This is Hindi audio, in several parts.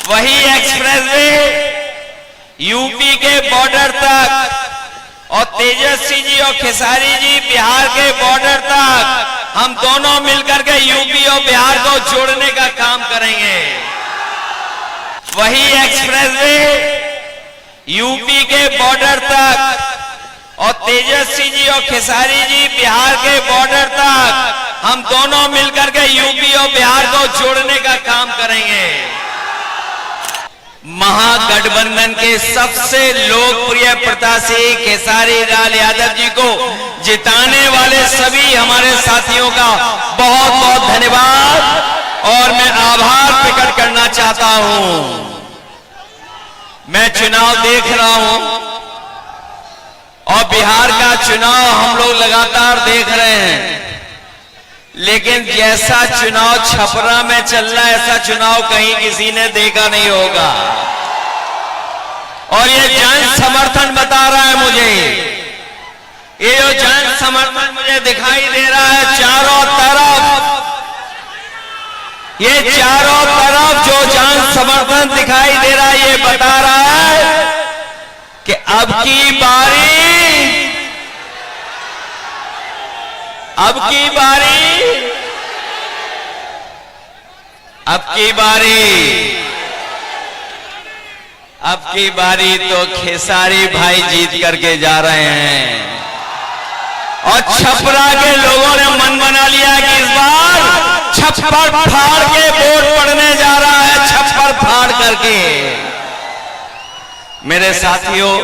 वही एक्सप्रेसवे यूपी के बॉर्डर तक और तेजस्वी जी और खेसारी जी बिहार के बॉर्डर तक हम दोनों मिलकर के यूपी और बिहार को जोड़ने का काम करेंगे। वही एक्सप्रेसवे यूपी के बॉर्डर तक और तेजस्वी जी और खेसारी जी बिहार के बॉर्डर तक हम दोनों मिलकर के यूपी और बिहार को जोड़ने का काम करेंगे। महागठबंधन के सबसे लोकप्रिय प्रत्याशी खेसारी लाल यादव जी को जिताने वाले सभी हमारे साथियों का बहुत बहुत धन्यवाद और मैं आभार प्रकट करना चाहता हूं। मैं चुनाव देख रहा हूं और बिहार का चुनाव हम लोग लगातार देख रहे हैं, लेकिन जैसा चुनाव छपरा में चल रहा है ऐसा चुनाव कहीं किसी ने देखा नहीं होगा। और ये जन समर्थन बता रहा है मुझे, ये जो जन समर्थन मुझे दिखाई दे रहा है चारों तरफ, ये चारों तरफ जो जन समर्थन दिखाई दे रहा है ये बता रहा है कि अब की बारी तो खेसारी भाई जीत करके जा रहे हैं। और छपरा के लोगों ने मन बना लिया कि इस बार छप्पर फाड़ के वोट पड़ने जा रहा है, छप्पर फाड़ करके। मेरे साथियों,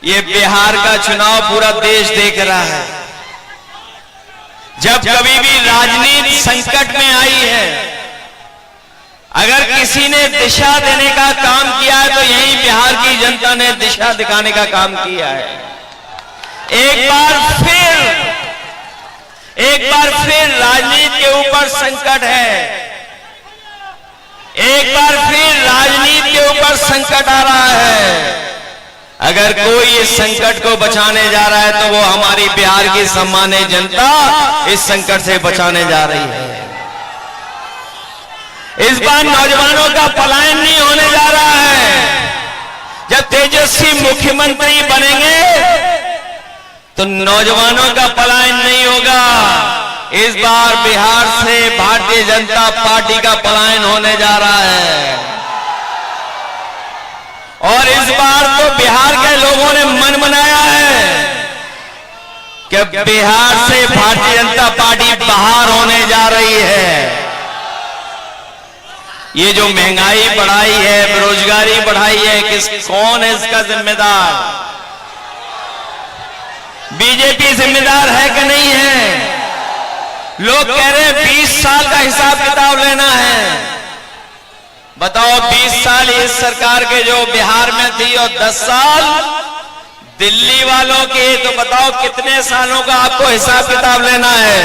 ये बिहार का चुनाव पूरा देश देख रहा है। जब कभी भी राजनीति संकट में आई है, अगर किसी ने दिशा देने का काम किया है तो यही बिहार की जनता ने दिशा दिखाने का काम किया है। एक बार फिर राजनीति के ऊपर संकट है, एक बार फिर राजनीति के ऊपर संकट आ रहा है। अगर कोई इस संकट को बचाने जा रहा है तो वो हमारी बिहार की सम्मानित जनता इस संकट से बचाने जा रही है। इस बार नौजवानों का पलायन नहीं होने जा रहा है। जब तेजस्वी मुख्यमंत्री बनेंगे तो नौजवानों का पलायन नहीं होगा। इस बार बिहार से भारतीय जनता पार्टी का पलायन होने जा रहा है। और इस बार तो बिहार के लोगों ने मन बनाया है कि बिहार से भारतीय जनता पार्टी बाहर होने जा रही है। ये जो महंगाई बढ़ाई है, बेरोजगारी बढ़ाई है, कौन है इसका जिम्मेदार? बीजेपी जिम्मेदार है कि नहीं है? लोग कह रहे हैं 20 साल का हिसाब किताब लेना है। बताओ 20 साल इस सरकार के जो बिहार में थी और 10 साल दिल्ली वालों के, तो बताओ कितने सालों का आपको हिसाब किताब लेना है?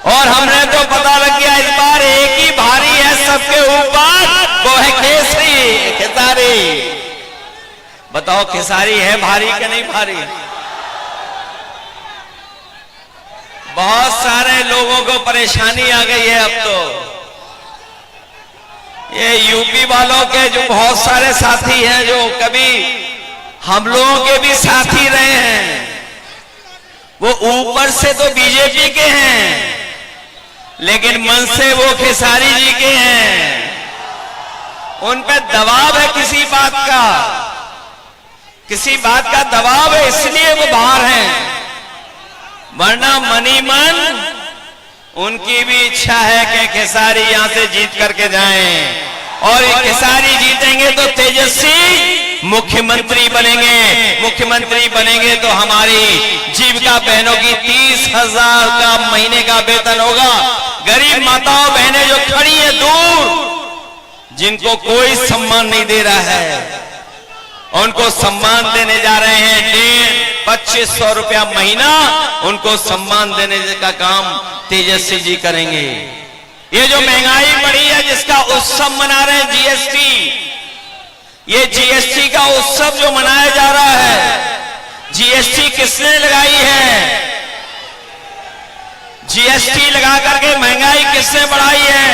और हमने तो पता लग गया इस बार एक ही भारी है सबके ऊपर, वो है खेसारी। बताओ खेसारी है भारी कि नहीं भारी? बहुत सारे लोगों को परेशानी आ गई है अब तो। ये यूपी वालों के जो बहुत सारे साथी हैं जो कभी हम लोगों के भी साथी रहे हैं, वो ऊपर से तो बीजेपी के हैं लेकिन मन से वो खेसारी जी के हैं। उन पे दबाव है किसी बात का दबाव है, इसलिए वो बाहर हैं। वरना मनी मन उनकी भी इच्छा है कि खेसारी यहां से जीत करके जाएं। और ये खेसारी जीतेंगे तो तेजस्वी मुख्यमंत्री बनेंगे तो हमारी जीविका बहनों की 30,000 का महीने का वेतन होगा। गरीब माताओं बहनें जो खड़ी हैं दूर, जिनको कोई सम्मान नहीं दे रहा है, उनको सम्मान देने जा रहे हैं। 2500 रुपया महीना उनको सम्मान देने का काम तेजस्वी जी करेंगे। ये जो महंगाई बढ़ी है जिसका उत्सव मना रहे हैं जीएसटी, ये जीएसटी का उत्सव जो मनाया जा रहा है, जीएसटी किसने लगाई है? जीएसटी लगा करके महंगाई किसने बढ़ाई है?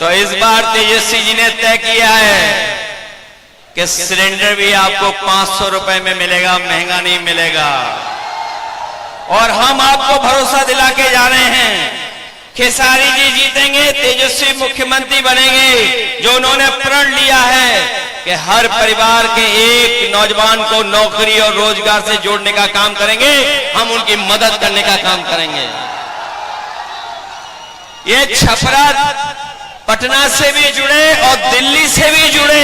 तो इस बार तेजस्वी जी ने तय किया है कि सिलेंडर भी आपको 500 रुपए में मिलेगा, महंगा नहीं मिलेगा। और हम आपको भरोसा दिला के जा रहे हैं, खेसारी जी जीतेंगे, तेजस्वी मुख्यमंत्री बनेंगे। जो उन्होंने प्रण लिया है कि हर परिवार के एक नौजवान को नौकरी और रोजगार से जोड़ने का काम करेंगे, हम उनकी मदद करने का काम करेंगे। ये छपरा पटना से भी जुड़े और दिल्ली से भी जुड़े,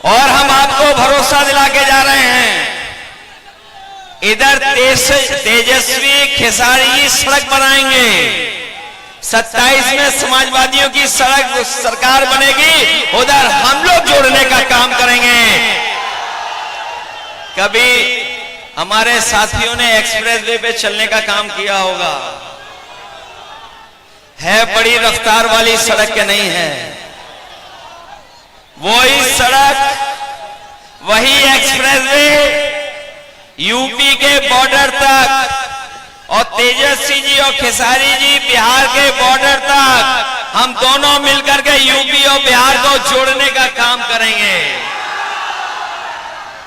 और हम आपको भरोसा दिला के जा रहे हैं, इधर तेजस्वी खेसारी सड़क बनाएंगे, 27 में समाजवादियों की सड़क सरकार बनेगी, उधर हम लोग जोड़ने का काम करेंगे। कभी हमारे साथियों ने एक्सप्रेस वे पे चलने का काम किया होगा, है बड़ी रफ्तार वाली सड़क के नहीं है, वही सड़क वही एक्सप्रेस वे यूपी के बॉर्डर तक, और तेजस्वी जी और खेसारी जी बिहार के बॉर्डर तक, हम दोनों मिलकर के यूपी और बिहार को जोड़ने का काम करेंगे।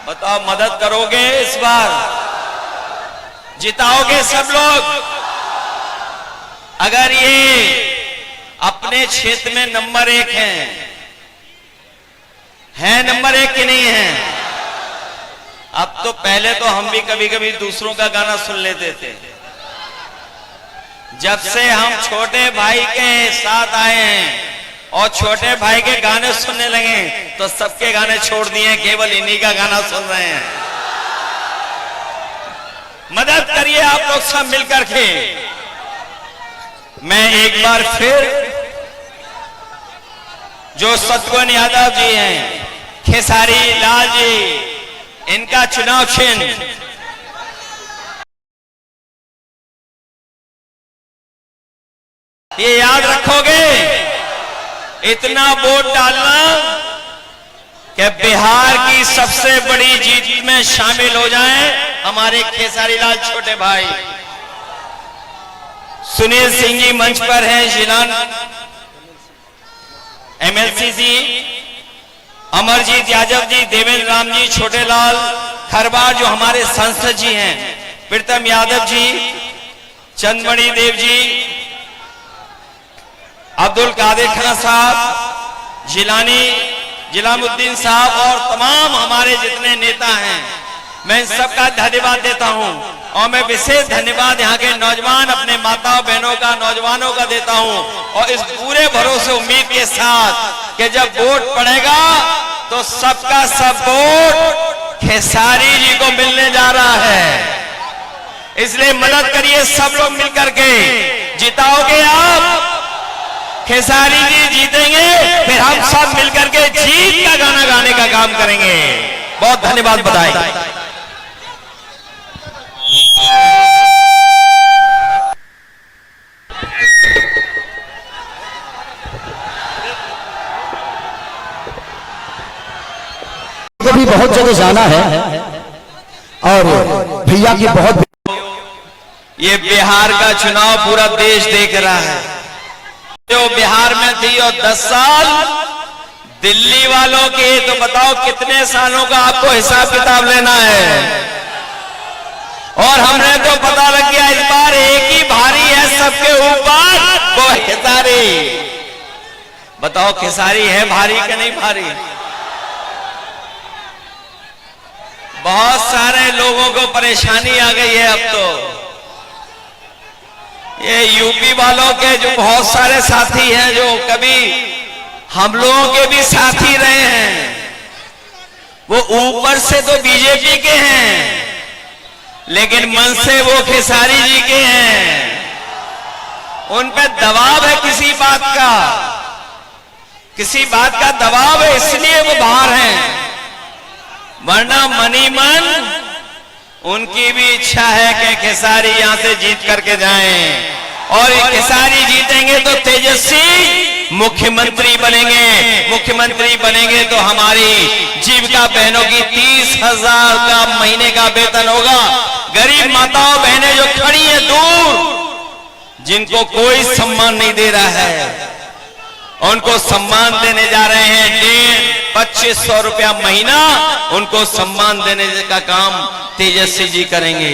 बताओ, मदद करोगे? इस बार जिताओगे सब लोग? अगर ये अपने क्षेत्र में नंबर 1 है नंबर 1 की नहीं है? अब तो पहले तो हम भी कभी कभी दूसरों का गाना सुन लेते थे, जब से हम छोटे भाई के साथ आए हैं और छोटे भाई के गाने सुनने लगे तो सबके गाने छोड़ दिए, केवल इन्हीं का गाना सुन रहे हैं। मदद करिए आप लोग सब मिलकर के। मैं एक बार फिर जो सतगुण यादव जी हैं, खेसारी लाल जी, इनका चुनाव चिन्ह ये याद रखोगे, इतना वोट डालना कि बिहार की सबसे बड़ी जीत में शामिल हो जाएं हमारे खेसारी लाल छोटे भाई। सुनील सिंह जी मंच पर हैं, जिलान एमएलसी जी, अमरजीत यादव जी, देवेंद्र राम जी, छोटे लाल खरबार जो हमारे सांसद जी हैं, प्रीतम यादव जी, चंदमणि देव जी, अब्दुल कादिर खान साहब, जिलामुद्दीन साहब और तमाम हमारे जितने नेता हैं, मैं इन सबका धन्यवाद देता हूं। और मैं विशेष धन्यवाद यहाँ के नौजवान अपने माताओं बहनों का, नौजवानों का देता हूं, और इस पूरे भरोसे उम्मीद के साथ कि जब वोट पड़ेगा तो सबका सब वोट खेसारी जी को मिलने जा रहा है। इसलिए मदद करिए सब लोग मिलकर के, जिताओगे आप, खेसारी जी जीतेंगे, फिर हम सब मिलकर के जीत का गाना गाने का काम करेंगे। बहुत धन्यवाद, बधाई। भी बहुत जगह जाना है और भैया की बहुत, ये बिहार का चुनाव पूरा देश देख रहा है। जो बिहार में थी और 10 साल दिल्ली वालों के, तो बताओ कितने सालों का आपको हिसाब किताब लेना है। और हमने तो पता लग गया इस बार एक ही भारी है सबके ऊपर, वो खेसारी। बताओ खेसारी है भारी कि नहीं भारी? बहुत सारे लोगों को परेशानी आ गई है अब तो। ये यूपी वालों के जो बहुत सारे साथी हैं, जो कभी हम लोगों के भी साथी रहे हैं, वो ऊपर से तो बीजेपी के हैं लेकिन मन से वो खेसारी जी के हैं। उन पे दबाव है किसी बात का दबाव है, इसलिए वो बाहर हैं, वरना मनी मन उनकी भी इच्छा है कि खेसारी यहां से जीत करके जाएं, और खेसारी जीतेंगे तो तेजस्वी मुख्यमंत्री बनेंगे तो हमारी जीविका बहनों की 30,000 का महीने का वेतन होगा। गरीब माताओं बहनें जो खड़ी हैं दूर, जिनको कोई सम्मान नहीं दे रहा है, उनको सम्मान देने जा रहे हैं। 2500 रुपया महीना उनको सम्मान देने का काम तेजस्वी जी करेंगे।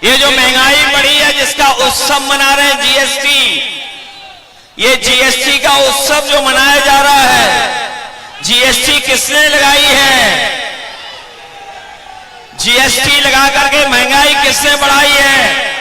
ये जो महंगाई बढ़ी है, जिसका उत्सव मना रहे हैं जीएसटी, ये जीएसटी का उत्सव जो मनाया जा रहा है, जीएसटी किसने लगाई है? जीएसटी लगा करके महंगाई किसने बढ़ाई है?